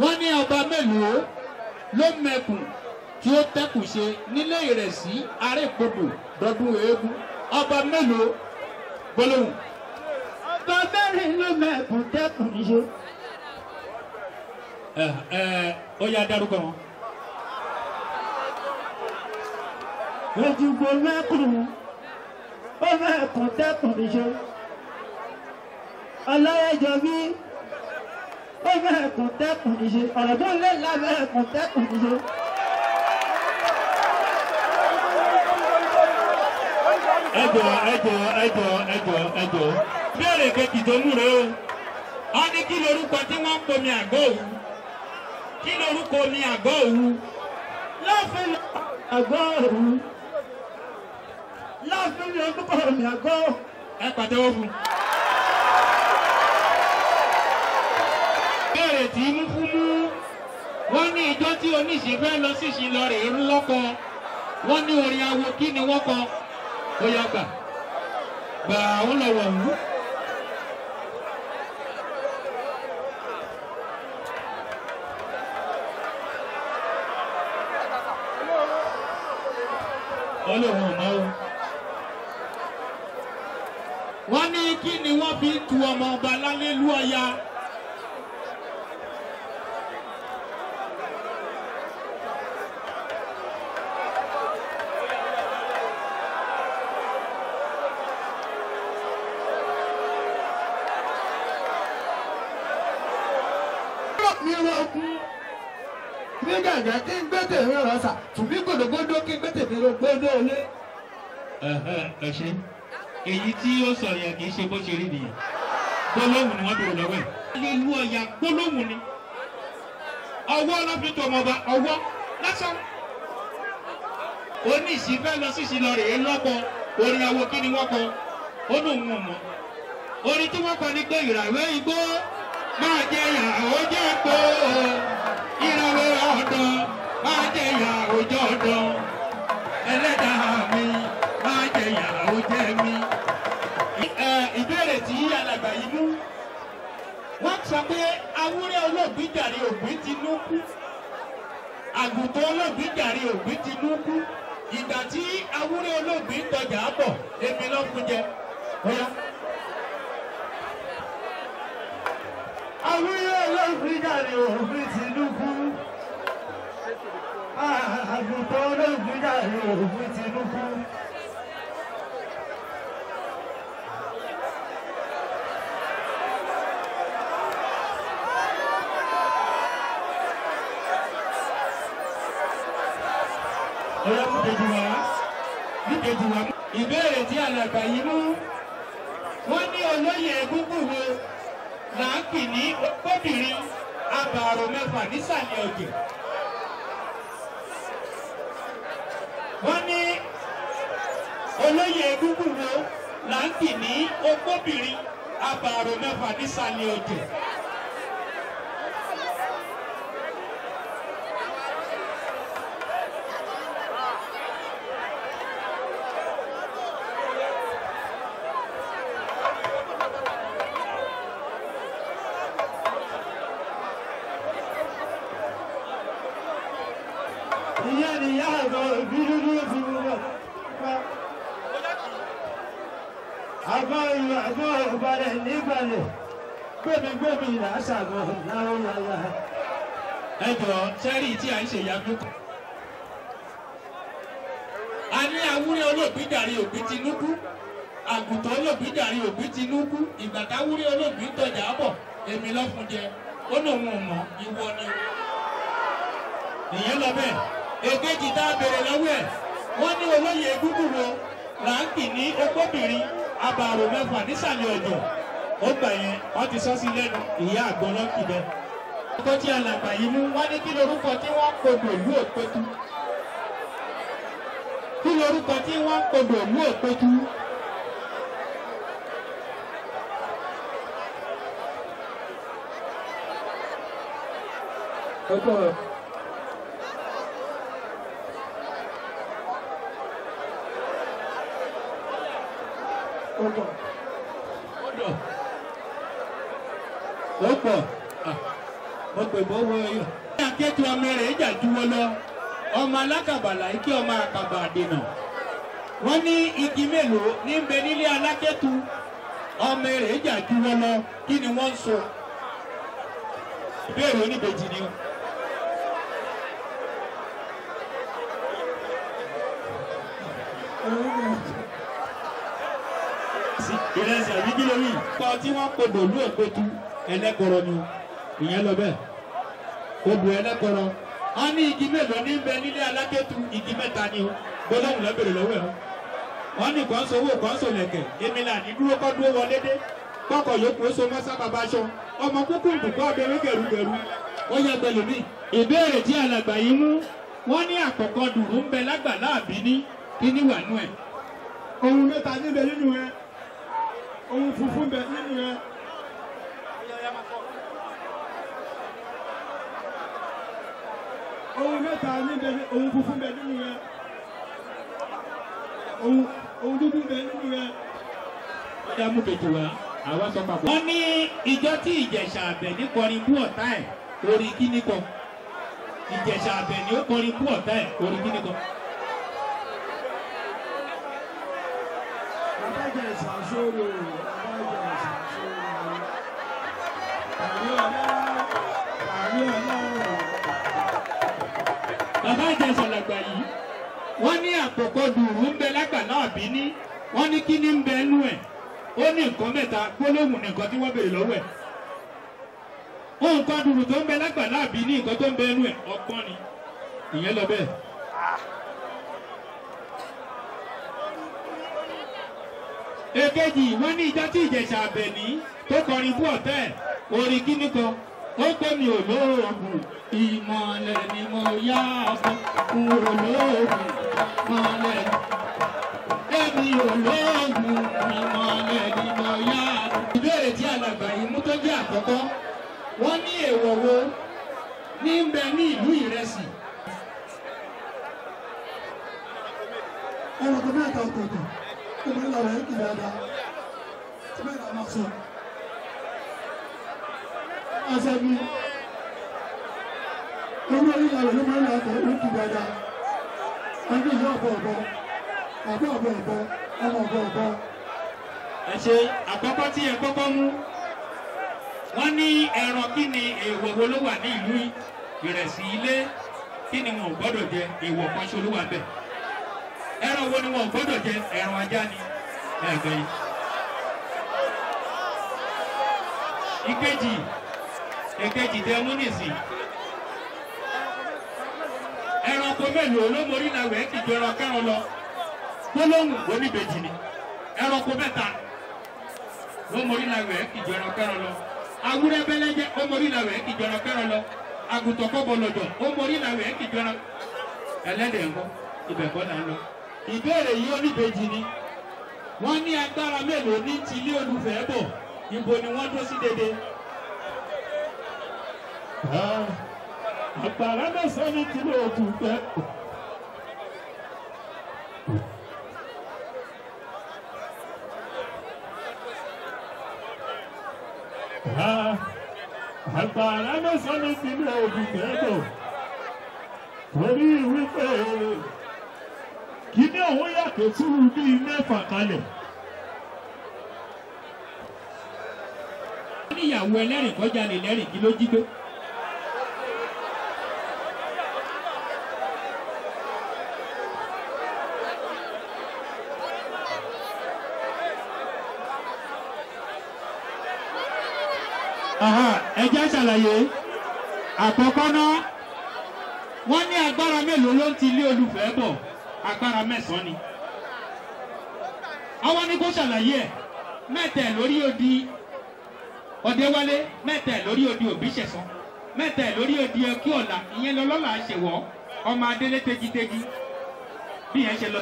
wọ́n ní ọba mélòó ló mẹ́kùn tí ó tẹ́kùn ṣe nílé ìrẹsì arẹ́pọ̀dò dọ́dún eégún ọba mélòó gbólóhùn. ọba mẹ́rin ló mẹ́kùn tẹ́kùn ṣe. Ó yá dárúkọ wọn. Èjìgbò mẹ́kùn ó mẹ́kùn tẹ́kùn ṣe. Ọláyẹjọbí ó mẹ́kùn tẹ́kùn ṣe. ọ̀rọ̀ tó lé la mẹ́kùn tẹ́kùn ṣe. ẹjọ béèrè kejì tó mú rẹ o wọ́n ní kí lorúkọ tí wọ́n ń pomi àgọ́ òwú kí lorúkọ omi àgọ́ òwú. Láàfin àgọ́ òwú láàfin lórúkọ omi àgọ́. Ẹ pàtẹ́wọ́ fún. béèrè tí mú fún mú wọ́n ní ìjọ tí oníṣe fẹ́ lọ sí ìṣìlọ rẹ̀ ń lọ́kọ wọ́n ní orin awo kí ni wọ́n kọ ó yá gbà ó lọ wọ̀ wú. Ọlọ́run ọ̀nà o. Wọ́n ní kí ni wọ́n fi tu ọmọ ọba lálélú Ọya. Nígbàgbà kí n gbé tèmi rọ̀ sà, tùbí gbòdògbòdò kí n gbé tèmi rọ̀ gbòdò lé. Ẹ ṣe èyí tí ó sọ yẹn kì í ṣe bó ṣe rí nìyẹn gbólóhùn ni wọ́n bèrè lọ́wọ́ ẹ̀. Lílú Ọya gbólóhùn ni ọwọ́ lọ́fi tó ọmọọba ọwọ́ lásán. Oníṣì fẹ́ lọ sí ìṣìlọ rèé lọ́kọ orin awo kí ni wọ́n kọ ó lóun ò mọ̀. Orin tí wọ́n kọ ni pé ìràwé igbó máa jẹ ìyàwó jẹ́ epo ìràwé ọ̀dọ́ máa jẹ ìyàwó jẹ́ ọ̀dọ́ ẹlẹ́dàá mi máa jẹ ìyàwó jẹ́ mi. Ìbéèrè tí alàgbà yìí mú wọ́n sọ pé awúrẹ́ olóògbé jàre ògbín ti nú kú àgùntàn olóògbé jàre ògbín ti nú kú ìgbà tí awúrẹ́ olóògbé tọjà bọ̀ èmi lọ́ fún jẹ. Awúrẹ́ olóògbé jàre ògbín ti nú kú àgùntàn olóògbé jàre ògbín ti nú kú. Ìbéèrè tí alàgbà yìí mú wọ́n ní olóyè egúngún wo là ń kì ní obìnrin abàrò mẹ́fà nísàlẹ̀ ọ̀jẹ̀. Wọ́n ní olóyè egúngún wo là ń kì ní obìnrin abàrò mẹ́fà nísàlẹ̀ ọ̀jẹ̀. Ìyá ni ìyá àgbà òbí dúdú fi mú bọ̀. Àgbà ìlú àgbà ìbàdàn nígbàlẹ̀ gbẹ̀mí là á ṣàgbọ̀ láwọn yàrá. Ẹ jọ̀ọ́ sẹ́rí tí à ń ṣe ìyá dúkù. A ní awúrẹ́ olóògbé jàre ògbín Tinúkú àgùntàn olóògbé jàre ògbín Tinúkú ìgbà táwúrẹ́ olóògbé tọjà bọ̀ èmi lọ́ fún jẹ ó lóun ò mọ̀ ìwọ ni. Ìyẹn lọ bẹ́ẹ̀. Èkejì tá a bèrè lọ́wọ́ ẹ̀ wọ́n ní olóyè egúngún wo là ń kì ní okóbìnrin abàrò mẹ́fà nísàlẹ̀ ọ̀jọ̀ ó gbà yẹn wọ́n ti sọ sí lẹ́nu ìyá àgbọn lọ́kì bẹ́ẹ̀. Ọkọ tí alàgbà yìí mú wọ́n ní kí lorúkọ tí wọ́n kodò ìlú Òpétu kí lorúkọ tí wọ́n ń kodò ìlú Òpetu. Ó pọ̀ mo pè bọ́ wọ ẹyọ. Ní akétu ọmọ rẹ̀ ìjà juwọ́ lọ ọmọ alákàbàlà ike ọmọ àkàbà àdènà. Wọ́n ní igi mélòó ní bẹ nílé alákétu ọmọ rẹ̀ ìjà juwọ́ lọ kí ni wọ́n ń sọ. Ìbéèrè oníbejì ni o. Ìrẹsì àbí kí ló rí? Kọ́ tí wọ́n kodò ìlú Òpetu ẹlẹ́kọ̀rọ̀ ni ìyẹn lọ bẹ́ẹ̀. Odò ẹlẹ́kọ̀rọ̀. Wọ́n ní igi mélòó ní bẹ nílé alákétu igi mẹ́ta ni o. Gbọ́dọ̀hùn lẹ́bẹ̀rẹ̀ lọ́wọ́ ẹ̀ o. Wọ́n ní kan sowó kan sòlẹ̀kẹ̀. Èmi là ní dúró kọ́ dúró wọlé dé. Kọ́kọ̀ yòókù ó so mọ́ sábàbá aṣọ. Ọmọ kúkú ìdùkọ́ ọbẹ̀rẹ̀ gẹ̀rùgẹ̀rù. Ó yẹ pẹ̀lú mi. Ìbéèrè tí alàgbà yìí mú. Wọ́n ní àkọ́kọ́ dùrù ń bẹ lágbàlá àbíní kí ní wà nú ẹ̀. Ohun mẹ́ta níbẹ̀ nínú ẹ. Ohun funfun bẹ nínú ẹ. Ohun mẹ́ta níbẹ̀ ohun funfun bẹ nínú ẹ. Ohun dúdú bẹ nínú ẹ. Ó dá mú kejì wá. Àwa sọ papọ̀. Wọ́n ní ìjọ tí Ìjẹ̀ṣà Àbẹ̀ní kọrin bú ọ̀tá ẹ̀ orí kíní kan. Ìjẹ̀ṣà Àbẹ̀ní ó kọrin bú ọ̀tá ẹ̀ orí kíní kan. Bàbá Ìjẹ̀ṣà làgbà yìí. Wọ́n ní àpòpọ̀ dùrù ń bẹ lágbàlá àbíní. Wọ́n ní kíní ń bẹ nú ẹ̀. Ó ní nǹkan mẹ́ta gbólóhùn nìkan tí wọ́n béèrè lọ́wọ́ ẹ̀. Nǹkan dùrù tó ń bẹ lágbàlá àbíní nǹkan tó ń bẹ nú ẹ̀ ọgbọ́n ni. Ìyẹn lọ bẹ́ẹ̀. Èkejì wọ́n ní ìjọ tí Ìjẹ̀ṣà Àbẹ̀ní tó kọrin bú ọ̀tá ẹ̀ orí kíní kan. Ó gbé mi olóògùn ìmọ̀lẹ̀ ni mo yá fún olóògùn ìmọ̀lẹ̀ ni. Èmi olóògùn ìmọ̀lẹ̀ ni mo yá. Ìbéèrè tí alàgbà yìí mú tó jẹ́ àkọ́kọ́. Wọ́n ní èèwọ̀ wo ní ń bẹ ní ìlú Ìrẹsì. Ọ̀rọ̀ tó mẹ́ta ọ̀tọ̀ọ̀tọ̀ ó máa ń lọ rẹ̀ kì dáadáa. Tí mẹ́ta máa sọ. Àṣẹ mi. Owó orílẹ̀ rẹ̀ ló máa ń lọ ọ̀tọ̀ ó kì dáadáa. Ẹgbẹ́ ìyá ọ̀bọ̀ ọ̀bọ̀. Àbọ̀ ọ̀bọ̀ ọ̀bọ̀. Ọmọ ọ̀bọ̀ ọ̀bọ̀. Ẹ ṣe àkọ́kọ́ tí ẹ kọ́kọ́ mú. Wọ́n ní ẹran kí ni èèwọ̀ wo ló wà ní ìlú Ìrẹsì ilé kí ni wọn ò gbọ́dọ̀ jẹ èèwọ̀ kan ṣo ló wà bẹ́ẹ̀. Ẹran wo ni wọn ò gbọ́dọ̀ jẹ ẹran ajá ni ẹ̀gbẹ́ yìí. Ìkejì tẹ mú nìsín. Ẹranko mélòó ló mórí náà wẹ̀ kìjọ ẹran kẹran lọ. Gbólóhùn oníbejì ni. Ẹranko mẹ́ta ló mórí náà wẹ̀ kìjọ ẹran kẹran lọ. Awúrẹ́ bẹ́lẹ́jẹ́ ó mórí náà wẹ̀ kìjọ ẹran kẹran lọ. Àgùntàn kọ́ bọ̀lọ̀dọ̀ ó mórí náà wẹ̀ kìjọ ẹran. Ẹlẹ́dẹ̀ ńkọ́ ibẹ̀ kọ́ là ń lọ. Ìbéèrè yìí oníbejì ni. Wọ́n ní agbára mélòó ní ti ilé olùfẹ́ bọ̀. Ibo ni wọ́n dó sí dédé. Àgbàrá mẹ́sàn-án ní kí ló tún fẹ́. Àgbàrá mẹ́sàn-án ní kí ló tún fẹ́ bọ̀. Torí wípé kí ní òun yàtọ̀ túrú bíi mẹ́fà kalẹ̀. Wọ́n ní ìyàwó ẹlẹ́rìn kọjá lè lẹ́rìn kí ló jí gbé. Ẹ jẹ́ ṣàlàyé àkọ́kọ́ náà wọ́n ní agbára mélòó ló ń ti ilé olùfẹ́ bọ̀ agbára mẹ́sàn-án ni. Àwọn ní kó ṣàlàyé ẹ̀ mẹ́tẹ̀ lórí odi Ọdẹ́wálé mẹ́tẹ̀ lórí odi Òbíṣẹ̀san mẹ́tẹ̀ lórí odi Ẹkí Ọ̀la ìyẹn lọ́lọ́lá ṣèwọ́ ọmọ Adélé tejiteji bí yẹn ṣe lọ.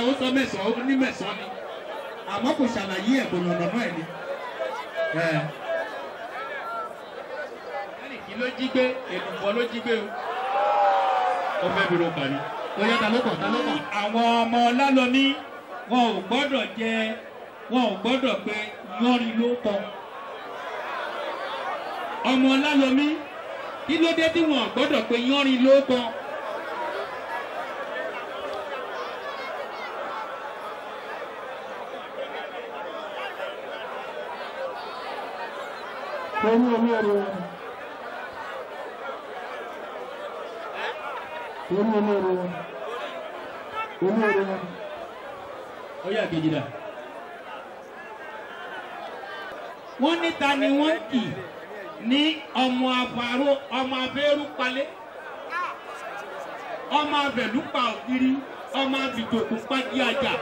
Ó sọ mẹ́sàn-án ó ní mẹ́sàn-án ni àmọ́ kò ṣàlàyé ẹ̀ kò yànnà náà ẹ̀ ni. Ẹnì kí ló jí gbé èlùbọ́ ló jí gbé o. Ó fẹ́ bí ro kàní. Ó yá ta ló kàn ta ló kàn. Àwọn ọmọ Ọlálọ́mí wọn ò gbọ́dọ̀ jẹ wọn ò gbọ́dọ̀ pé yánrin ló kọ. Ọmọ Ọlálọ́mí kí ló dé tí wọn ò gbọ́dọ̀ pé yánrin ló kọ. Ó yá kejì dà. Wọ́n ní ta ni wọ́n kì ní ọmọ àfàró ọmọ abẹ́rú palẹ̀ ọmọ abẹ̀lú pa òkiri ọmọ abìjòkù pàdé àjà.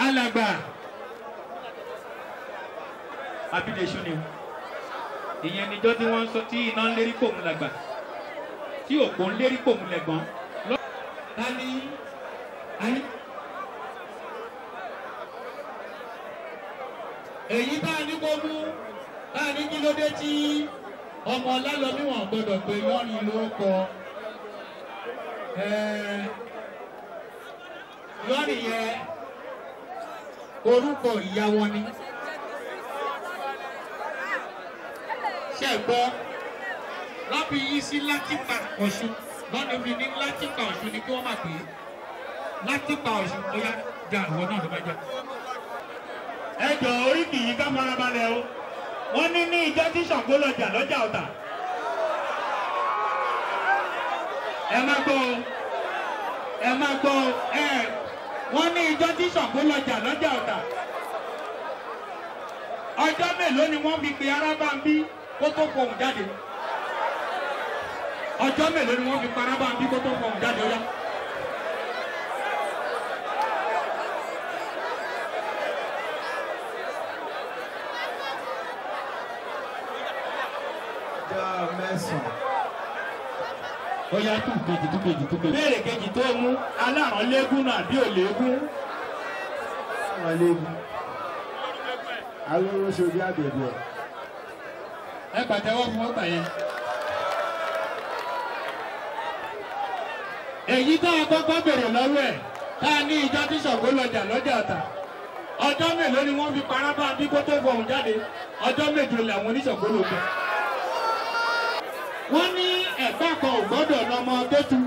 Alàgbà abidesu ni ìyẹn níjọ́ tí wọ́n ń sọ tí iná ń lérí pòmù làgbà tí òpó ń lérí pòmù lẹ̀gbọ́n. Tani ayé èyí tá a ní kó mú tá a ní kí ló dé tí ọmọ Ọlálọ́mí wọn gbọ́dọ̀ pé yọrin ló kọ. Yọrin yẹn orúkọ ìyá wọn ni. Ṣé gbọ́ lábí yìí sí Látìpà Ọ̀ṣun lọ́nà ibi ní Látìpà Ọ̀ṣun ni kí wọ́n máa pè é. Látìpà Ọ̀ṣun ó yá jà àwọn náà ló bá jà. Ẹ jọ orí kì í ká mara balẹ̀ o. Wọ́n ní ìjọ tí Ṣàngó lọ́jà lọ́jà Ọ̀tà. Ẹ má gbọ́ o. Ẹ má gbọ́ o. Wọ́n ní ìjọ tí Ṣàngó lọ́jà lọ́jà Ọ̀tà. Ọjọ́ mélòó ni wọ́n fi pe Arábàmbí kó tó fọhùn jáde? Ọjọ́ mélòó ni wọ́n fi pe Arábàmbí kó tó fọhùn jáde ọ̀yá? Ọ̀yá tún kejì. Béèrè kejì tó mú aláràn légún náà bí ò légún. Aláràn légún. Alóró ṣojú àbẹ̀bẹ̀. Ẹ pàtẹ́wọ́ fún ọgbà yẹn. Èyí tá a kọ́kọ́ bèrè lọ́wọ́ ẹ̀ tá a ní ìjọ tí Ṣàngó lọ́jà lọ́jà Ọ̀tà. Ọjọ́ mélòó ni wọ́n fi Arábàmbí kó tó fọhùn jáde? Ọjọ́ méje làwọn oníṣàngó ló gbẹ. Wọ́n ní ẹ̀gbá kan ò gbọ́dọ̀ nọmọ Kétu.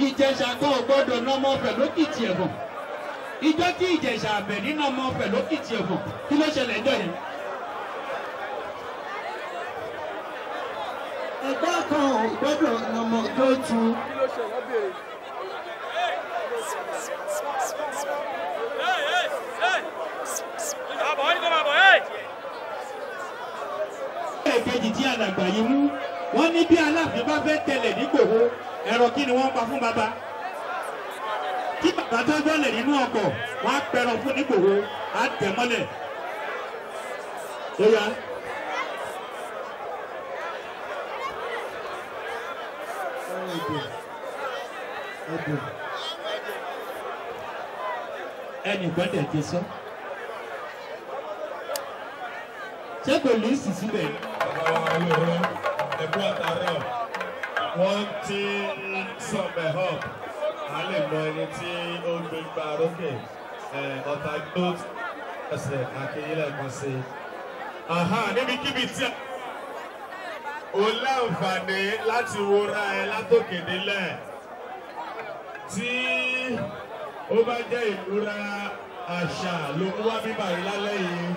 Ìjẹ̀ṣà kan ò gbọ́dọ̀ nọmọ ọbẹ̀ lókìtì ẹ̀fọ̀n. Ìjọ tí Ìjẹ̀ṣà àbẹ̀ nínú ọmọ ọbẹ̀ lókìtì ẹ̀fọ̀n kí ló ṣẹlẹ̀ ẹjọ́ yẹn? Ẹ̀gbá kan ò gbọ́dọ̀ nọmọ Kétu. Kí ló ṣe wọ́n béèrè? Èkejì tí alàgbà yìí mú wọ́n ní bí Aláàfin bá fẹ́ tẹ̀lẹ̀ nígbòho ẹ̀rọ kí ni wọ́n pa fún bàbá? Tí bàbá tó bọ́lẹ̀ nínú ọkọ̀ wọ́n á pẹ̀rọ fún nígbòho á tẹ̀ mọ́lẹ̀. Ó yá. Ẹnì gbọ́dọ̀ ti sọ. Ṣé kò lè sì síbẹ̀? Ẹ̀kú àtàrọ̀ wọ́n ti sọ̀mẹ̀ hàn á lè mọ ẹni tí ó gbé gbà rókè Ọ̀tà gbó ẹsẹ̀ àkèyílẹ̀ kan sí. Níbikíbi tí o láǹfààní láti wora ẹ látòkè délẹ̀ tí ó bá jẹ́ ìmúra àṣà ló mú wá bíbá yìí lálẹ́ yìí.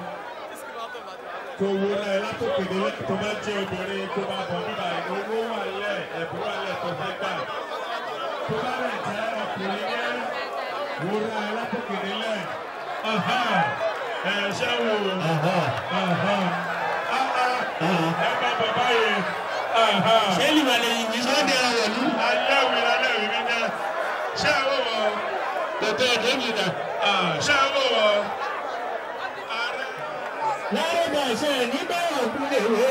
kò wúra ẹ látòkèdè lẹ́yìn tó bá jẹ́ obìnrin tó bá bọ̀ nígbà owó wà lẹ̀ ẹ̀bùn wà lẹ̀ tó fẹ́ gbà. Tó bá rẹ̀ jẹ́ ọkùnrin yẹn wúra ẹ látòkèdè lẹ́yìn. Ṣé wò ó? Ẹ bá bàbá yẹn. Ṣé ìwà lè yìí ṣé ó dẹ̀ra wọ̀ ní? Alẹ́ mi ní ẹ. Ṣé wò ó? Tètè ẹ̀dẹ́ mi dà. Ṣé wò ó? Lárúbà ṣe ní báwọn kú lè wé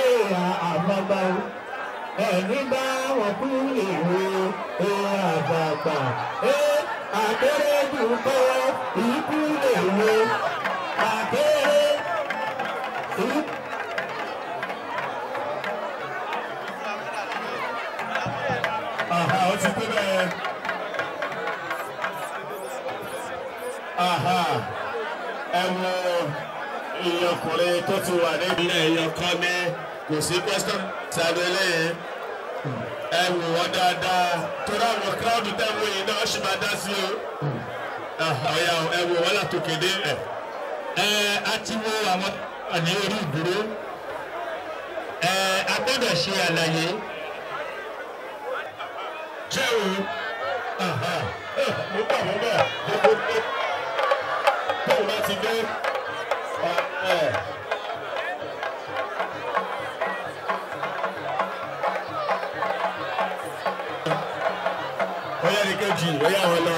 àbàbà o. Ẹni báwọn kú lè wé àbàbà. Àkéré dùkọ́ ikú lè wé. Àkéré ikú. Ó ti tó bẹ́ẹ̀. Ẹ wo ìyọkùnrin tó ti wà níbi ẹ̀yọ kan ní kò sí question sáré lẹ́yìn. Ẹ wò wọ́n dáadáa torí àwọn kíláàdù tẹ́wọ́ yìí náà ṣì máa dá sí o. Ọ̀yà ẹ wò wọ́n látòkè dé ẹ̀. A ti wo àwọn ní orí ìdúró. A gbọ́dọ̀ ṣe àlàyé. Ṣé o? Mo gbà wọ́n bẹ̀ gbogbo tóun bá ti dé. Bóyá ní kejì, bóyá wọn lọ.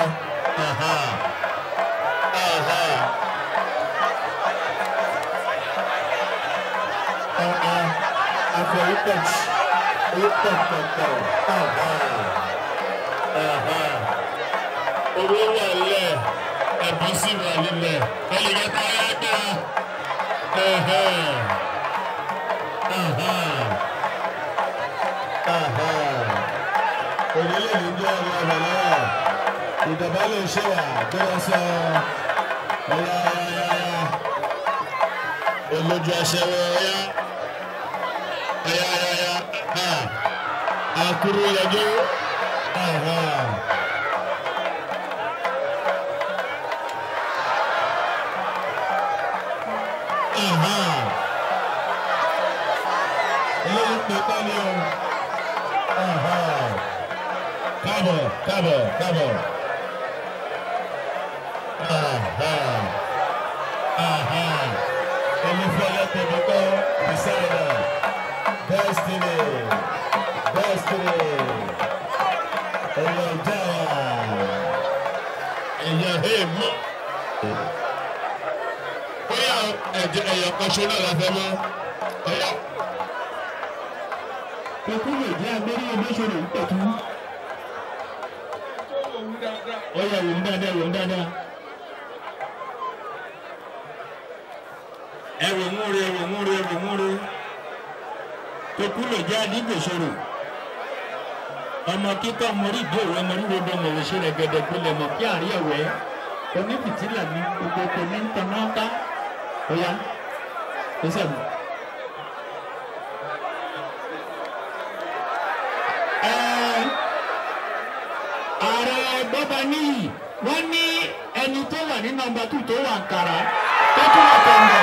Àfẹ́ ìpẹ̀jì. Owó wà lẹ̀, ẹ̀bùn sì wà nílẹ̀, ẹ̀yẹ̀kẹta ayá gbà. Onílé ní jẹ́ ọmọ ọmọ náà. Ìjọba lè ṣe wà tó lọ sọ ọ̀yà. Olójú aṣẹ́wó ọ̀yá. Àkúrú yẹjọ́. Eléyìí pé tán ni o. Kábọ̀. Olúfẹ́lẹ́ tẹ̀mí kọ́ Bísáyà. Destiny. Ẹ̀yọ̀ jáwà. Ẹ̀yà èèmọ̀. Bóyá ẹ̀yọ̀ kan ṣe náà la fẹ́ mọ́. Ọ̀yá. Kókó lè jẹ́ abẹ́rẹ́ ìgbésọ̀rọ̀ ń pẹ̀tù. Ọ̀yà wò ń dáadáa. Ẹ̀wò múre. Kókó lè jẹ́ adígbèsọ̀rọ̀. Ọmọ kíkọ́ mọ̀rí ìdí òwe mọ̀rí rodo mọ̀wé ṣe rẹ̀ gẹ̀dẹ̀ gbolẹ̀ mọ̀ kí àrí ẹ̀wẹ́. Onífìtílà ní gbogbo kò ní ń tan náà ká. Ọ̀yà ó sẹ̀mù. Ààrẹ Bọ́ba níyì wọ́n ní ẹni tó wà ní nọ́mbà 2 tó wà Àǹkàrá tó tún wà tẹ̀lé.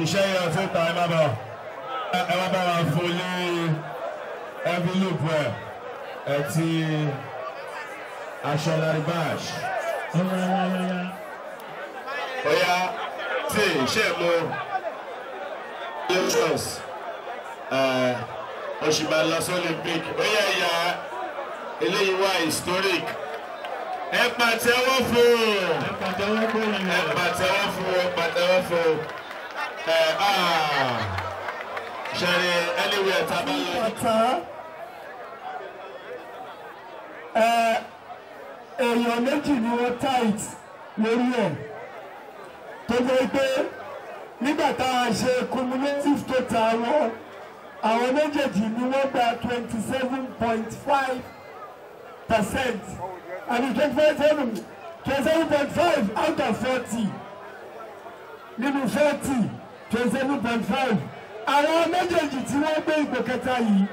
Iṣẹ́ yẹn tó ta ẹ má bá wa fún ní envelope ẹ ti aṣọ Laribash. Ọ̀yá tí ṣe mo Jones Òṣìbà lọ Olympic ọ̀yá ẹ̀yà eléyìí wá historic. Ẹ pàtẹ́wọ́ fún. Ṣẹ̀rẹ̀ anywhere tábà lọ. èèyàn méjì ni wọ́n tight lórí ẹ̀ tó jẹ́ pé nígbà tá a ṣe cumulative total wọn àwọn méjèèjì ni wọ́n gba 27.5% àbí 27.5 out of 40 nínú 40 27.5 àwọn méjèèjì tí wọ́n gbé ipò kẹta yìí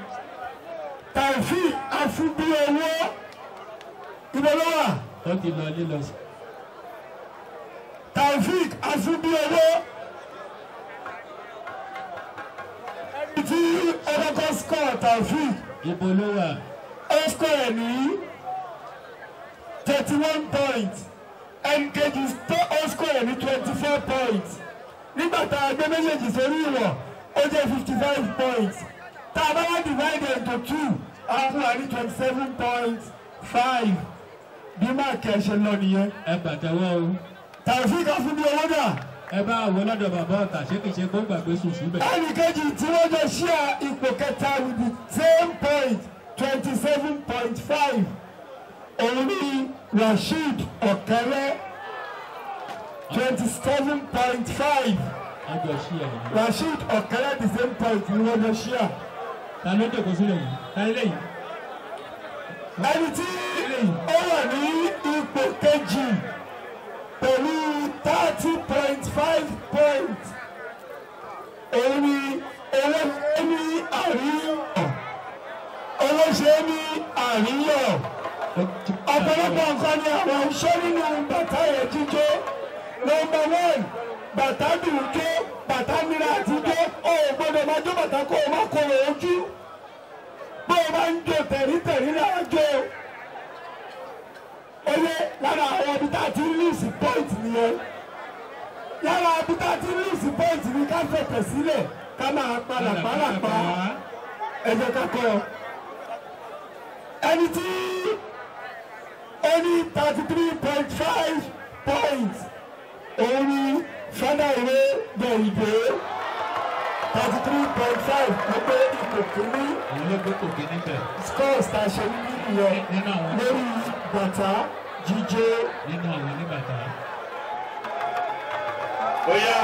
Taofeek Afubiowo ìbọ̀lọ́wà ó ti lọ lílọ sí. Taofeek Afubiowo tí ọlọ́kọ̀ score Taofeek ìbọ̀lọ́wà ó score ní 31 points ẹnìkejì ó score ní 24 points nígbà tá a gbé méjèèjì sórí ìwọ̀n ó jẹ́ 55 points tá a bá wá divide into 2 àwọn wà ní 27.5 bí máàkì ẹ̀ ṣe lọ nìyẹn. ẹ pàtẹ́wọ́ o. Taofeek Afubiowo dà. ẹ bá àwọn ọlọ́dọ̀ bàbá ọ̀tà ṣé kìí ṣe gbọ́ngbà gbé sùn síbẹ̀. ẹnìkejì tí wọ́n jọ share ipò kẹta with the same point 27.5 òun ní Rasheed Ọ̀kẹ́rẹ́ 27.5. ọjọ́ sí ẹ̀ nìyẹn. Rasheed Ọ̀kẹ́rẹ́ the same point ni wọ́n jọ share. ta ló dé kó sílẹ̀ yìí ta ilé yìí. ẹni tí ó wà ní ipò kejì pẹ̀lú 30.5 points òun ni olóṣè ní àríyọ̀ ọ̀pọ̀lọpọ̀ nǹkan ni àwọn iṣẹ́ nínú bàtà yẹn jíjó. Number 1 bàtà dùn jó bàtà nira àtijọ́ ó gbọ́dọ̀ máa jó bàtà kó o má kóró ojú bó o máa ń jó tẹ̀rítẹ̀rí lára jó oyè lára àwọn ibi tá a ti ń lùsì point nìyẹn lára ibi tá a ti ń lùsì point ni ká fẹ̀tẹ̀ sílẹ̀ ká máa padà pàlàpà ẹ̀jẹ̀ kakọ́ ẹni tí ó ní 33.5 points òun ni Fádàìrè Dẹ̀yìndé 33.5 ló gbé ipò kìíní. òun ló gbé kò kíní bẹ̀. scores tá a ṣe ní ìyẹn nínú àwọn lórí bàtà jíjó. nínú àwọn oníbàtà. Oya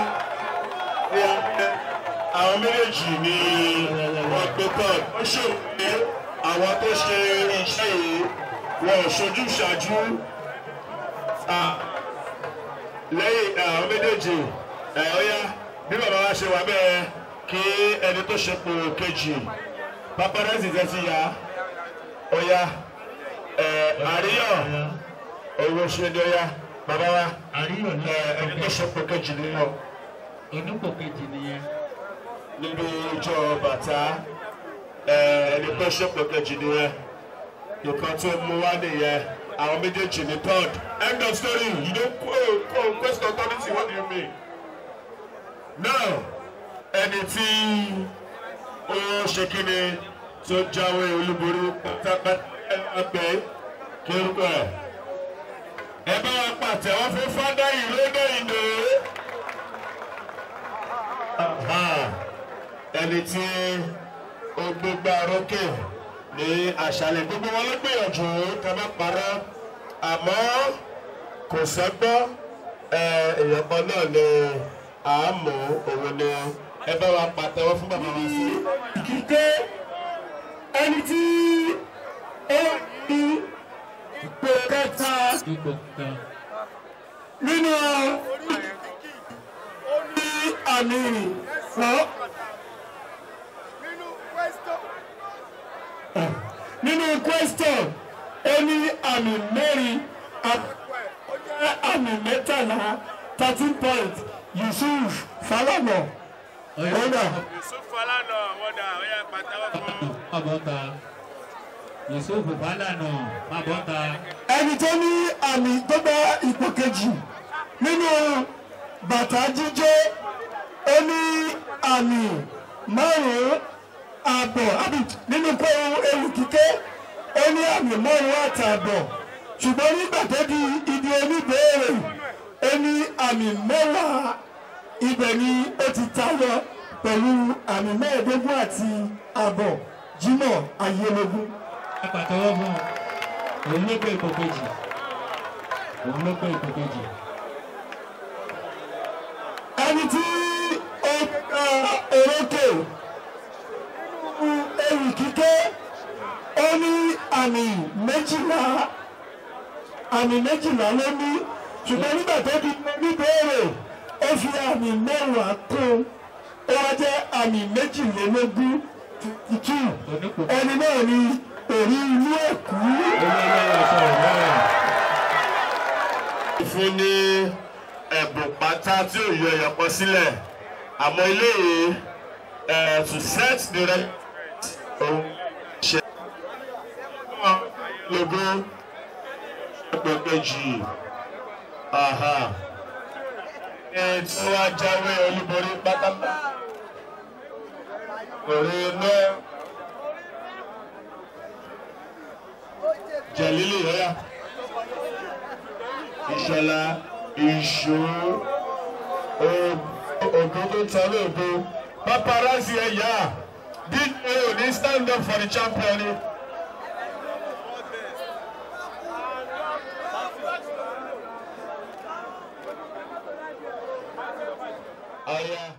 àwọn méjèèjì ni wọ́n gbé tán ó ṣòro pé àwọn tó ṣe iṣẹ́ yìí wọ́n ṣojú ṣáájú lẹ́yìn àwọn méjèèjì oya bí bàbá wa ṣe wà bẹ́ẹ̀ kí ẹni tó ṣe pò kejì paparazzi tẹ́ ti yá oya àríyọ̀ owó ṣe ni oya bàbá wa àríyọ̀ ní ẹni tó ṣe pò kejì nínú onípò kejì nìyẹn. nínú ìjọ bàtà ẹni tó ṣe pò kejì nìyẹn nǹkan tó mú wá nìyẹn àwọn méjèèjì ní third end of story you don't question authority what do you mean now ẹni tí ó ṣe kíni tó jáwé olúborí pátápátá pé kí orúkọ ẹ bá wa pàtẹ́wọ́ fún Fádàìrè Dẹ̀yìndé ẹni tí ó gbégbá rókè ní àṣálẹ́ gbogbo wọn ló gbìyànjú ká má parọ́ àmọ́ kò sọ́gbọ́ èèyàn kan náà ni àámú òun ni ẹ bá wa pàtẹ́wọ́ fún bàbá wa sí. Ìkíké ẹni tí ó ní ipò kẹta ipò kan. nínú ó ní àmì fún. nínú question ó ní àmì mẹ́rin àmì mẹ́tàlá 13 points Yusuf Falana ọ̀dà. Yusuf Falana wọ́dà ọ̀yà pàtàkì fún. Mabọ́ta Yusuf Falana Mabọ́ta. ẹni tó ní àmì tó gba ipò kejì nínú bàtà jíjó ó ní àmì márùn-ún àbọ̀ àbí nínú kó ewu kíké ó ní àmì márùn-ún àtààbọ̀ ṣùgbọ́n nígbà tó di ibi oníbèèrè ó ní àmì mẹ́wàá ibẹ̀ ni ó ti tayọ pẹ̀lú àmì mẹ́ẹ̀ẹ́dógún àti àbọ̀ Jimoh Ayélógún. ẹ pàtẹ́wọ́ fún òun ló gbé ipò kejì. òun ló gbé ipò kejì. ẹni tí ó gba orókè ewì kíké ó ní àmì méjìlá ló ní ṣùgbọ́n nígbà tó di níbẹ̀rẹ̀ ó fi àmì mẹ́wàá kún ó wá jẹ́ àmì méjìlélógún ẹni náà ni orí inú ẹ̀kú. fún ní ẹ̀bùn pátá tí ò yọ ẹ̀yọ̀ pọ̀ sílẹ̀ àmọ́ ilé yìí to set the record òun ṣe logo ẹgbẹ́ kejì tí wọ́n jáwé olúborí pátápátá orí iná jẹ̀lílì rẹ̀ ìṣẹ̀lá ìṣó ògo tó tọ́ lóògo paparazzi ẹ̀yà DJ òní stand up for the champion. Oh, yeah.